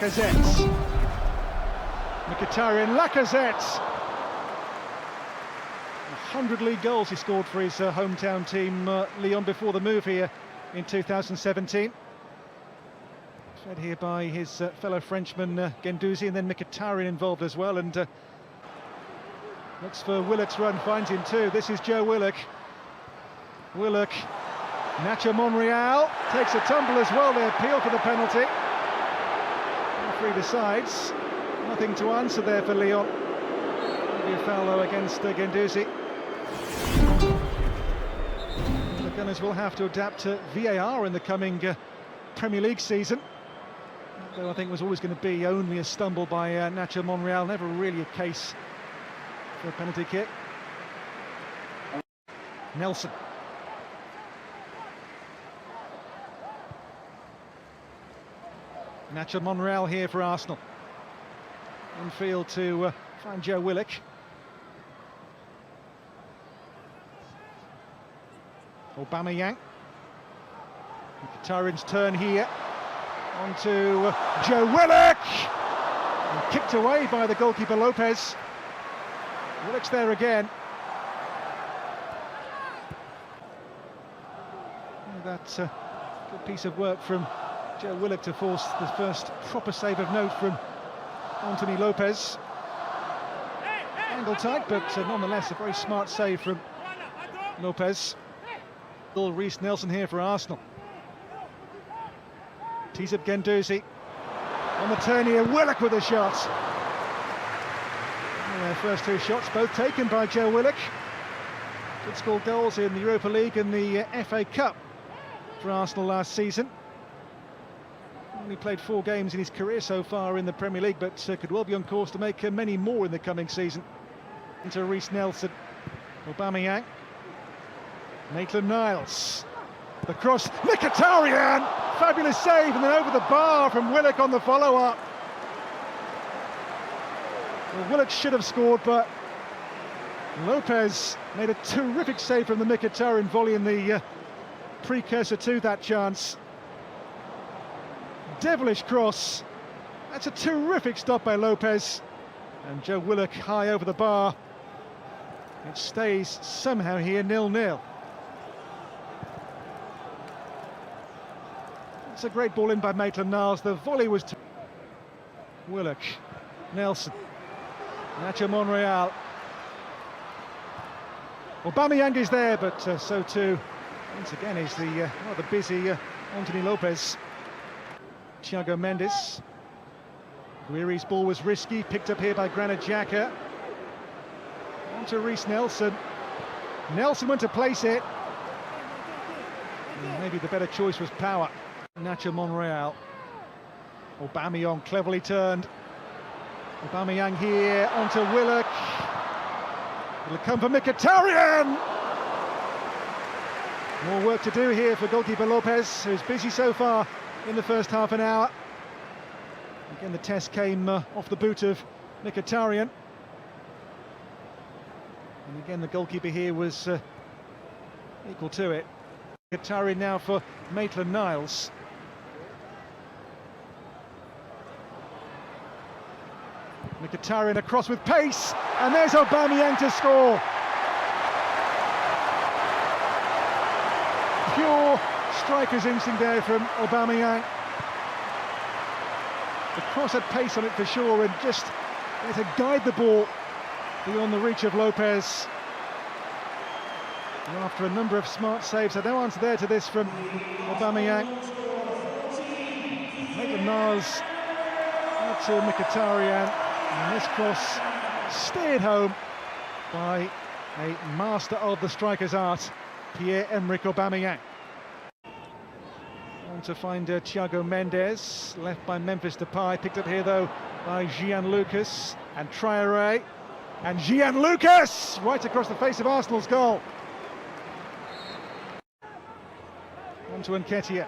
Lacazette. Lacazette. 100 league goals he scored for his hometown team, Lyon, before the move here in 2017. Fed here by his fellow Frenchman Guendouzi, and then Mkhitaryan involved as well, and looks for Willock's run, finds him too. This is Joe Willock. Willock, Nacho Monreal takes a tumble as well. They appeal for the penalty. Referee decides nothing to answer there for Lyon. Maybe a foul though against Guendouzi. The Gunners will have to adapt to VAR in the coming Premier League season. Though I think it was always going to be only a stumble by Nacho Monreal, never really a case for a penalty kick. Nelson. Nacho Monreal here for Arsenal. Infield to find Joe Willock. Aubameyang. Mkhitaryan's turn here. On to Joe Willock! And kicked away by the goalkeeper Lopez. Willock's there again. That's a good piece of work from Joe Willock to force the first proper save of note from Anthony Lopez. Angle tight, but nonetheless a very smart save from Lopez. Reiss Nelson here for Arsenal. Tees up Guendouzi. On the turn here, Willock with a shot. And their first two shots, both taken by Joe Willock. Did score goals in the Europa League and the FA Cup for Arsenal last season. Only played 4 games in his career so far in the Premier League, but could well be on course to make many more in the coming season. Into Reiss Nelson. Aubameyang. Maitland-Niles. The cross, Mkhitaryan! Fabulous save, and then over the bar from Willock on the follow-up. Well, Willock should have scored, but Lopez made a terrific save from the Mkhitaryan volley in the precursor to that chance. Devilish cross. That's a terrific stop by Lopez. And Joe Willock high over the bar. It stays somehow here 0-0. It's a great ball in by Maitland-Niles. The volley was Willock, Nelson, Nacho Monreal. Aubameyang is there, but so too, once again, is the rather busy Anthony Lopez. Thiago Mendes. Guiri's ball was risky, picked up here by Granit Xhaka. On to Reiss Nelson. Nelson went to place it. Maybe the better choice was Power. Nacho Monreal. Aubameyang cleverly turned. Aubameyang here onto Willock. It'll come for Mkhitaryan. More work to do here for goalkeeper Lopez, who's busy so far in the first half an hour. Again, the test came off the boot of Mkhitaryan. And again, the goalkeeper here was equal to it. Mkhitaryan now for Maitland-Niles. Mkhitaryan across with pace, and there's Aubameyang to score. Pure striker's instinct there from Aubameyang. The cross had pace on it for sure, and just there to guide the ball beyond the reach of Lopez. And after a number of smart saves, so no answer there to this from Aubameyang. Maitland-Niles out to Mkhitaryan, and this cross steered home by a master of the striker's art, Pierre-Emerick Aubameyang. On to find Thiago Mendes, left by Memphis Depay, picked up here though by Gianlucas and Traoré. And Gianlucas right across the face of Arsenal's goal. On to Nketiah.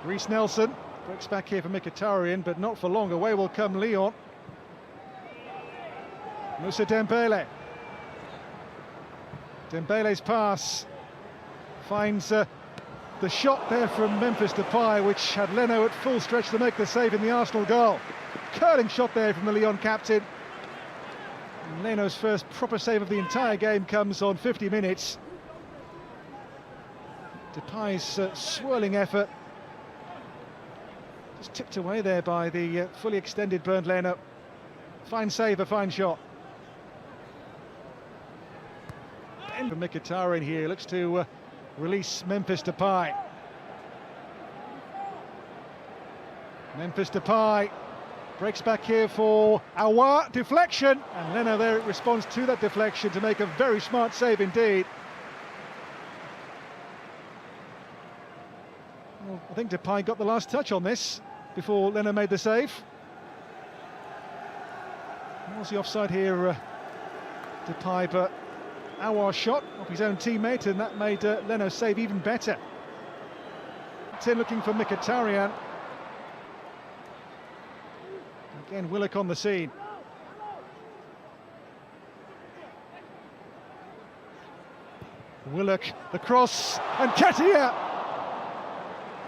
Reiss Nelson breaks back here for Mkhitaryan, but not for long. Away will come Lyon. Moussa Dembele. Dembele's pass finds The shot there from Memphis Depay, which had Leno at full stretch to make the save in the Arsenal goal. Curling shot there from the Lyon captain. And Leno's first proper save of the entire game comes on 50 minutes. Depay's swirling effort just tipped away there by the fully extended Bernd Leno. Fine save, a fine shot. Ben from Mkhitaryan here looks to release Memphis Depay. Memphis Depay breaks back here for Aouar, deflection, and Leno there responds to that deflection to make a very smart save indeed. Well, I think Depay got the last touch on this before Leno made the save. Was he offside here, Depay, but Aouar shot off his own teammate, and that made Leno's save even better. Tin looking for Mkhitaryan. Again, Willock on the scene. Willock, the cross, and Ketia!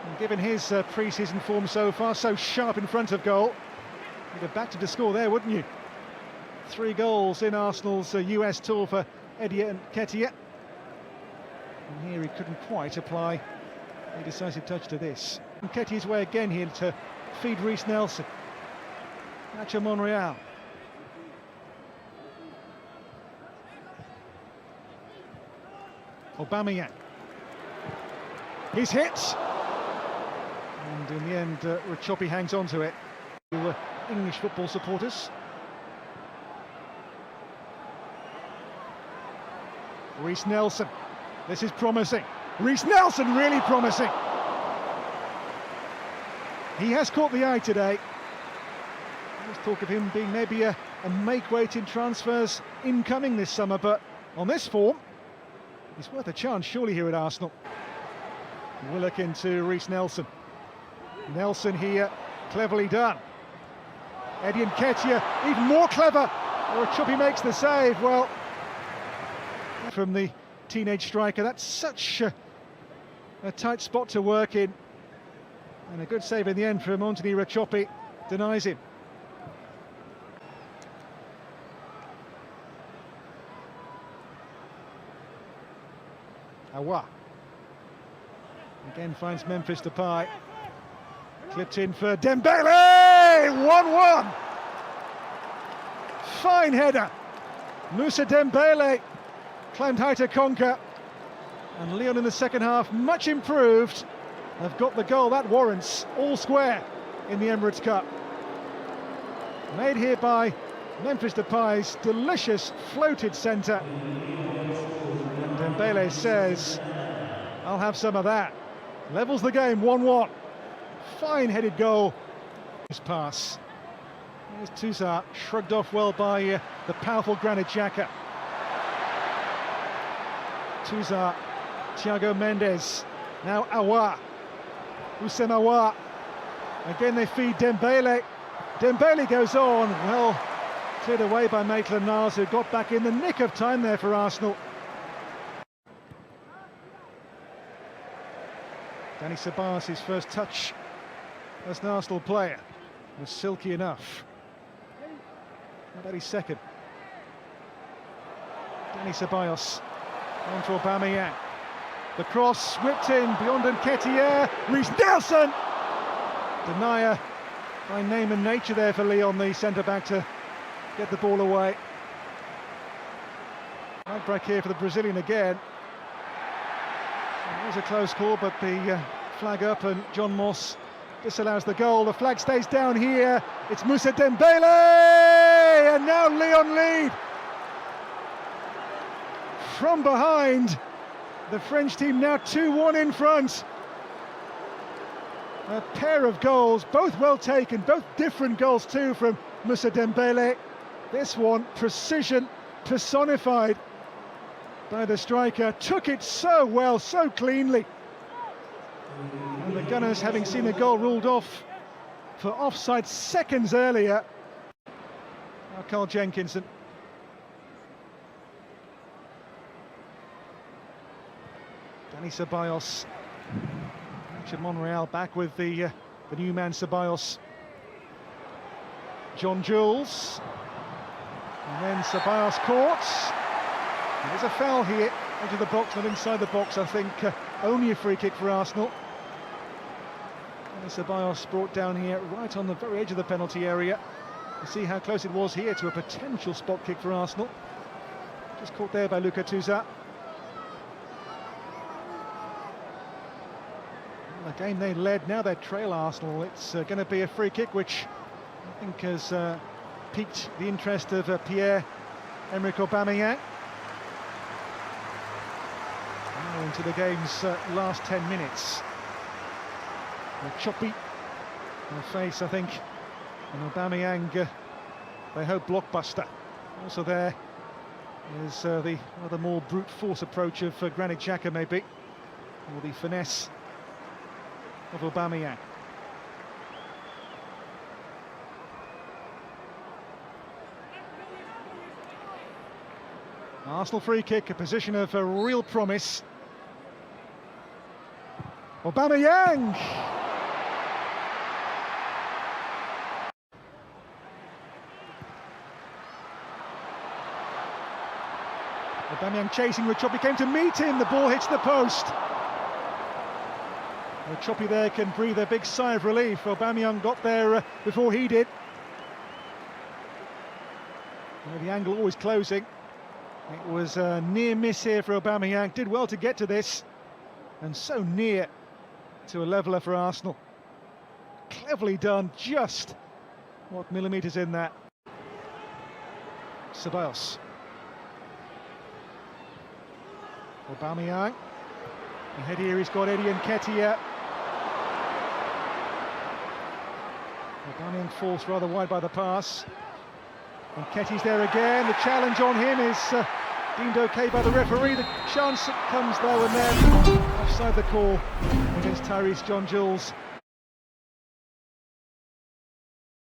And given his pre-season form so far, so sharp in front of goal, you'd have backed him to score there, wouldn't you? 3 goals in Arsenal's US tour for Eddie Nketiah. And here he couldn't quite apply a decisive touch to this. Nketiah's way again here to feed Reiss Nelson. Nacho Monreal. Aubameyang. He's hit! And in the end, Rachopi hangs on to it. English football supporters. Reiss Nelson, this is promising. Reiss Nelson really promising. He has caught the eye today. There's talk of him being maybe a make-weight in transfers incoming this summer, but on this form, he's worth a chance surely here at Arsenal. Willock into Reiss Nelson. Nelson here, cleverly done. Eddie Nketiah, even more clever. Rachopi makes the save. Well, from the teenage striker, that's such a tight spot to work in, and a good save in the end from Anthony Rachopi denies him. Aouar again finds Memphis Depay, clipped in for Dembele. 1-1. Fine header. Moussa Dembele climbed high to conquer, and Lyon in the second half, much improved, have got the goal that warrants all square in the Emirates Cup. Made here by Memphis Depay's delicious floated centre. And Dembele says, I'll have some of that. Levels the game, 1-1. Fine headed goal. His pass. Here's Touzard, shrugged off well by the powerful Granit Xhaka. Touzard, Thiago Mendes, now Aouar, Houssem Aouar, again they feed Dembele. Dembele goes on, well cleared away by Maitland-Niles, who got back in the nick of time there for Arsenal. Dani Ceballos, his first touch as an Arsenal player, was silky enough. How about his second? Dani Ceballos. On to Aubameyang. The cross whipped in beyond Nketiah. Reiss Nelson! Denier by name and nature there for Lyon, the centre-back, to get the ball away. Right break here for the Brazilian again. It was a close call, but the flag up, and John Moss disallows the goal. The flag stays down here. It's Moussa Dembele! And now Lyon lead. From behind, the French team now 2-1 in front. A pair of goals, both well taken, both different goals too from Moussa Dembele. This one, precision personified by the striker. Took it so well, so cleanly. And the Gunners, having seen the goal ruled off for offside seconds earlier. Now Carl Jenkinson. Dani Ceballos Monreal back with the new man Ceballos. John Jules. And then Ceballos caught. There's a foul here, into the box, not inside the box, I think. Only a free kick for Arsenal. And Ceballos brought down here, right on the very edge of the penalty area. You see how close it was here to a potential spot kick for Arsenal. Just caught there by Luka Tuza. The game they led, now they trail Arsenal. It's going to be a free kick, which I think has piqued the interest of Pierre-Emerick Aubameyang. Now into the game's last 10 minutes. A choppy in the face, I think, and Aubameyang, they hope blockbuster. Also there is the rather more brute force approach of Granit Xhaka, maybe, or the finesse of Aubameyang. Arsenal free kick, a position of real promise. Aubameyang! Aubameyang chasing with Choppy, came to meet him, the ball hits the post. Well, Choppy there can breathe a big sigh of relief. Aubameyang got there before he did. Well, the angle always closing. It was a near miss here for Aubameyang. Did well to get to this, and so near to a leveller for Arsenal. Cleverly done, just what millimetres in that. Ceballos. Aubameyang. Ahead here he's got Eddie Nketiah. Aubameyang forced rather wide by the pass. Nketiah's there again. The challenge on him is deemed okay by the referee. The chance comes though, and then offside the call against Tyrese John Jules.